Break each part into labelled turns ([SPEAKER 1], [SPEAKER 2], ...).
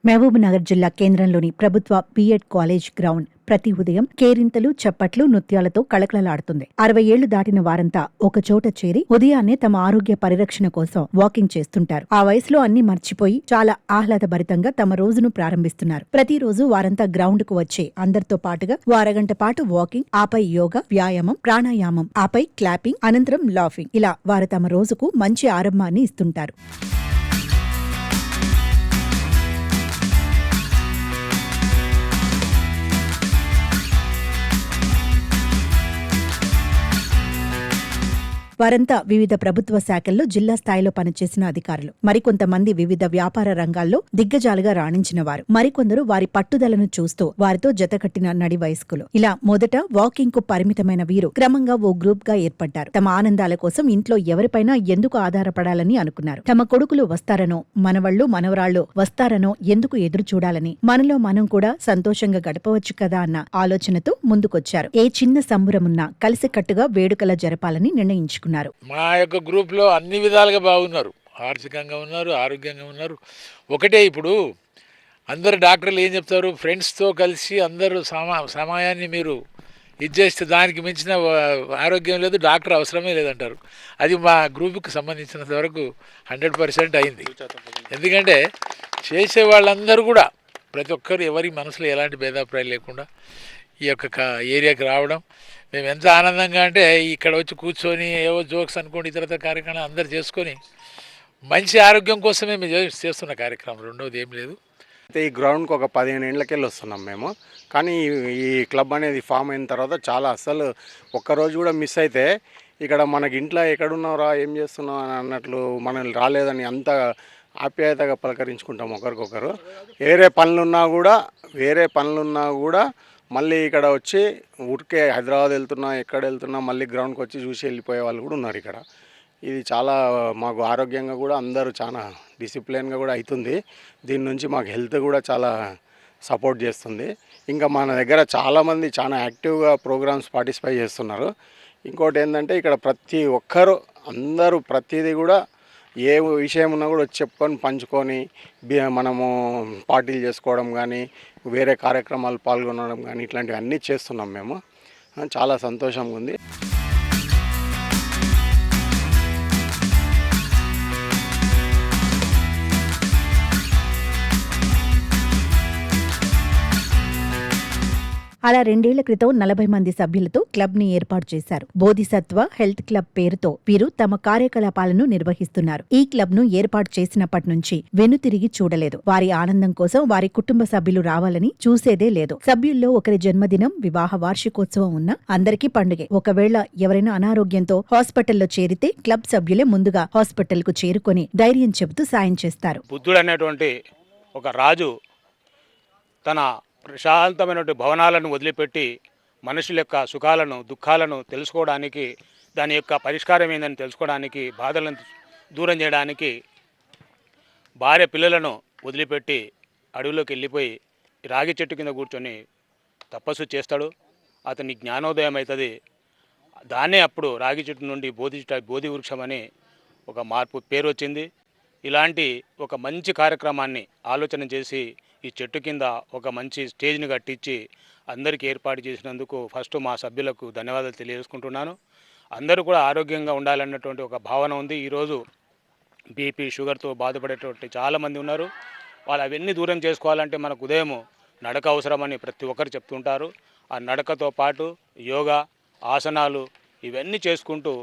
[SPEAKER 1] మహబూబ్ నగర్ జిల్లా కేంద్రంలోని ప్రభుత్వ బీఎడ్ కాలేజ్ గ్రౌండ్ ప్రతి ఉదయం కేరింతలు, చప్పట్లు, నృత్యాలతో కళకళలాడుతుంది. 60 ఏళ్లు దాటిన వారంతా ఒక చోట చేరి ఉదయాన్నే తమ ఆరోగ్య పరిరక్షణ కోసం వాకింగ్ చేస్తుంటారు. ఆ వయసులో అన్ని మర్చిపోయి చాలా ఆహ్లాదభరితంగా తమ రోజును ప్రారంభిస్తున్నారు. ప్రతిరోజు వారంతా గ్రౌండ్ కు వచ్చి అందరితో పాటుగా అరగంట పాటు వాకింగ్, ఆపై యోగా, వ్యాయామం, ప్రాణాయామం, ఆపై క్లాపింగ్, అనంతరం లాఫింగ్, ఇలా వారు తమ రోజుకు మంచి ఆరంభాన్ని ఇస్తుంటారు. వారంతా వివిధ ప్రభుత్వ శాఖల్లో జిల్లా స్థాయిలో పనిచేసిన అధికారులు, మరికొంతమంది వివిధ వ్యాపార రంగాల్లో దిగ్గజాలుగా రాణించిన వారు, మరికొందరు వారి పట్టుదలను చూస్తూ వారితో జతకట్టిన నడి వయస్కులు. ఇలా మొదట వాకింగ్ కు పరిమితమైన వీరు క్రమంగా ఓ గ్రూప్ గా ఏర్పడ్డారు. తమ ఆనందాల కోసం ఇంట్లో ఎవరిపైనా ఎందుకు ఆధారపడాలని అనుకున్నారు. తమ కొడుకులు వస్తారనో, మనవళ్లు మనవరాళ్లు వస్తారనో ఎందుకు ఎదురు చూడాలని, మనలో మనం కూడా సంతోషంగా గడపవచ్చు కదా అన్న ఆలోచనతో ముందుకొచ్చారు. ఏ చిన్న సంబురమున్నా కలిసికట్టుగా వేడుకల జరపాలని నిర్ణయించుకున్నారు.
[SPEAKER 2] మా యొక్క గ్రూప్లో అన్ని విధాలుగా బాగున్నారు. ఆర్థికంగా ఉన్నారు, ఆరోగ్యంగా ఉన్నారు. ఒకటే ఇప్పుడు అందరు డాక్టర్లు ఏం చెప్తారు, ఫ్రెండ్స్తో కలిసి అందరూ సమయాన్ని మీరు ఇచ్చేస్తే దానికి మించిన ఆరోగ్యం లేదు, డాక్టర్ అవసరమే లేదంటారు. అది మా గ్రూప్కి సంబంధించినంత వరకు 100% అయింది. ఎందుకంటే చేసే వాళ్ళందరూ కూడా ప్రతి ఒక్కరు ఎవరి మనసులో ఎలాంటి భేదాభిప్రాయం లేకుండా ఈ యొక్క ఏరియాకి రావడం మేము ఎంత ఆనందంగా అంటే ఇక్కడ వచ్చి కూర్చొని ఏవో జోక్స్ అనుకోండి, ఇతరత కార్యక్రమాలు అందరు చేసుకొని మంచి ఆరోగ్యం కోసమే మేము చేస్తున్న కార్యక్రమం, రెండవది ఏం లేదు.
[SPEAKER 3] అయితే ఈ గ్రౌండ్కి ఒక 15 ఏళ్ళకెళ్ళి వస్తున్నాం మేము. కానీ ఈ క్లబ్ అనేది ఫామ్ అయిన తర్వాత చాలా అసలు ఒక్కరోజు కూడా మిస్ అయితే ఇక్కడ మనకి ఇంట్లో ఎక్కడున్నారా ఏం చేస్తున్నావు అని అన్నట్లు మనల్ని రాలేదని అంత ఆప్యాయతగా పలకరించుకుంటాం ఒకరికొకరు. వేరే పనులున్నా కూడా మళ్ళీ ఇక్కడ వచ్చి ఊరికే హైదరాబాద్ వెళ్తున్నా ఎక్కడ వెళ్తున్నా మళ్ళీ గ్రౌండ్కి వచ్చి చూసి వెళ్ళిపోయే వాళ్ళు కూడా ఉన్నారు ఇక్కడ. ఇది చాలా మాకు ఆరోగ్యంగా కూడా అందరూ చాలా డిసిప్లిన్గా కూడా అవుతుంది. దీని నుంచి మాకు హెల్త్ కూడా చాలా సపోర్ట్ చేస్తుంది. ఇంకా మన దగ్గర చాలామంది చాలా యాక్టివ్గా ప్రోగ్రామ్స్ పార్టిసిపేట్ చేస్తున్నారు. ఇంకోటి ఏంటంటే ఇక్కడ ప్రతి ఒక్కరు అందరూ ప్రతిదీ కూడా ఏ విషయం ఉన్నా కూడా చెప్పుకొని పంచుకొని మనము పార్టీలు చేసుకోవడం కానీ వేరే కార్యక్రమాలు పాల్గొనడం కానీ ఇట్లాంటివి అన్నీ చేస్తున్నాం మేము. చాలా సంతోషంగా ఉంది.
[SPEAKER 1] అలా 2 ఏళ్ల క్రితం 40 మంది సభ్యులతో క్లబ్ ని ఏర్పాటు చేశారు. బోధిసత్వ హెల్త్ క్లబ్ పేరుతో వీరు తమ కార్యకలాపాలను నిర్వహిస్తున్నారు. ఈ క్లబ్ ను ఏర్పాటు చేసినప్పటి నుంచి వెనుతిరిగి చూడలేదు. వారి ఆనందం కోసం వారి కుటుంబ సభ్యులు రావాలని చూసేదే లేదు. సభ్యుల్లో ఒకరి జన్మదినం, వివాహ వార్షికోత్సవం ఉన్న అందరికీ పండుగే. ఒకవేళ ఎవరైనా అనారోగ్యంతో హాస్పిటల్లో చేరితే క్లబ్ సభ్యులే ముందుగా హాస్పిటల్ కు చేరుకొని ధైర్యం చెబుతూ సాయం చేస్తారు.
[SPEAKER 4] బుద్ధుడు అనేటువంటి ఒక రాజు తన ప్రశాంతమైనటువంటి భవనాలను వదిలిపెట్టి మనుషుల యొక్క సుఖాలను, దుఃఖాలను తెలుసుకోవడానికి, దాని యొక్క పరిష్కారం ఏందని తెలుసుకోవడానికి, బాధలను దూరం చేయడానికి భార్య పిల్లలను వదిలిపెట్టి అడవిలోకి వెళ్ళిపోయి రాగి చెట్టు కింద కూర్చొని తపస్సు చేస్తాడు. అతని జ్ఞానోదయం అవుతుంది. దాన్నే అప్పుడు రాగి చెట్టు నుండి బోధి వృక్షం అని ఒక మార్పు పేరు వచ్చింది. ఇలాంటి ఒక మంచి కార్యక్రమాన్ని ఆలోచన చేసి ఈ చెట్టు కింద ఒక మంచి స్టేజ్ని కట్టించి అందరికీ ఏర్పాటు చేసినందుకు ఫస్ట్ మా సభ్యులకు ధన్యవాదాలు తెలియజేసుకుంటున్నాను. అందరూ కూడా ఆరోగ్యంగా ఉండాలన్నటువంటి ఒక భావన ఉంది. ఈరోజు బీపీ, షుగర్తో బాధపడేటువంటి చాలామంది ఉన్నారు. వాళ్ళు అవన్నీ దూరం చేసుకోవాలంటే మనకు ఉదయం నడక అవసరమని ప్రతి ఒక్కరు చెప్తుంటారు. ఆ నడకతో పాటు యోగా, ఆసనాలు ఇవన్నీ చేసుకుంటూ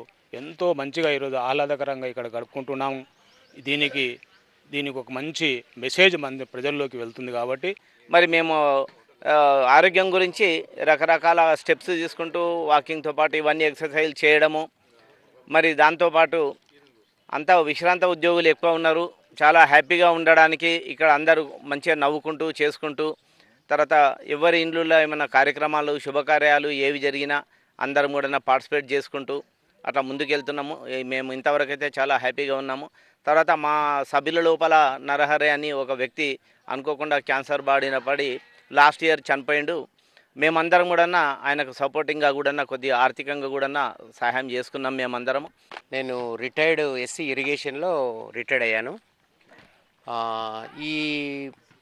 [SPEAKER 4] ఎంతో మంచిగా ఈరోజు ఆహ్లాదకరంగా ఇక్కడ గడుపుకుంటున్నాము. దీనికి ఒక మంచి మెసేజ్ మన ప్రజల్లోకి వెళ్తుంది. కాబట్టి
[SPEAKER 5] మరి మేము ఆరోగ్యం గురించి రకరకాల స్టెప్స్ తీసుకుంటూ వాకింగ్తో పాటు ఇవన్నీ ఎక్సర్సైజ్ చేయడము, మరి దాంతోపాటు అంతా విశ్రాంత ఉద్యోగులు ఎక్కువ ఉన్నారు. చాలా హ్యాపీగా ఉండడానికి ఇక్కడ అందరూ మంచిగా నవ్వుకుంటూ చేసుకుంటూ, తర్వాత ఎవరి ఇండ్లలో ఏమైనా కార్యక్రమాలు, శుభకార్యాలు ఏవి జరిగినా అందరం కూడా పార్టిసిపేట్ చేసుకుంటూ అట్లా ముందుకెళ్తున్నాము. మేము ఇంతవరకు అయితే చాలా హ్యాపీగా ఉన్నాము. తర్వాత మా సభ్యుల లోపల నరహరి అని ఒక వ్యక్తి అనుకోకుండా క్యాన్సర్ బారిన పడి లాస్ట్ ఇయర్ చనిపోయిండు. మేమందరం కూడా ఆయనకు సపోర్టింగ్గా కూడా కొద్దిగా ఆర్థికంగా కూడా సహాయం చేసుకున్నాం మేమందరము.
[SPEAKER 6] నేను రిటైర్డ్ ఎస్సీ ఇరిగేషన్లో రిటైర్డ్ అయ్యాను. ఈ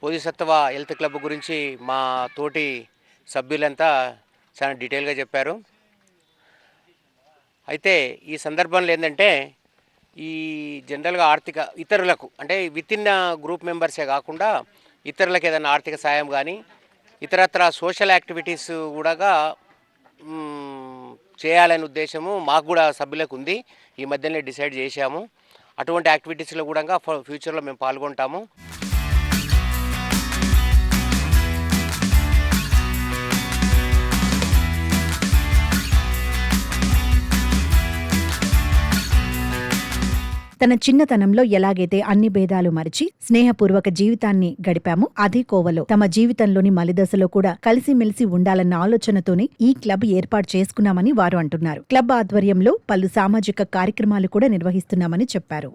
[SPEAKER 6] బోధిసత్వ హెల్త్ క్లబ్ గురించి మా తోటి సభ్యులంతా చాలా డీటెయిల్గా చెప్పారు. అయితే ఈ సందర్భంలో ఏంటంటే ఈ జనరల్గా ఇతరులకు అంటే విత్ ఇన్ గ్రూప్ మెంబర్సే కాకుండా ఇతరులకు ఏదైనా ఆర్థిక సాయం కానీ ఇతరత్ర సోషల్ యాక్టివిటీస్ కూడా చేయాలనే ఉద్దేశము మాకు కూడా సభ్యులకు ఉంది. ఈ మధ్యనే డిసైడ్ చేశాము. అటువంటి యాక్టివిటీస్లో కూడా ఫ్యూచర్లో మేము పాల్గొంటాము.
[SPEAKER 1] తన చిన్నతనంలో ఎలాగైతే అన్ని భేదాలు మరిచి స్నేహపూర్వక జీవితాన్ని గడిపామో అదే కోవలో తమ జీవితంలోని మలిదశలో కూడా కలిసిమెలిసి ఉండాలన్న ఆలోచనతోనే ఈ క్లబ్ ఏర్పాటు చేసుకున్నామని వారు అంటున్నారు. క్లబ్ ఆధ్వర్యంలో పలు సామాజిక కార్యక్రమాలు కూడా నిర్వహిస్తున్నామని చెప్పారు.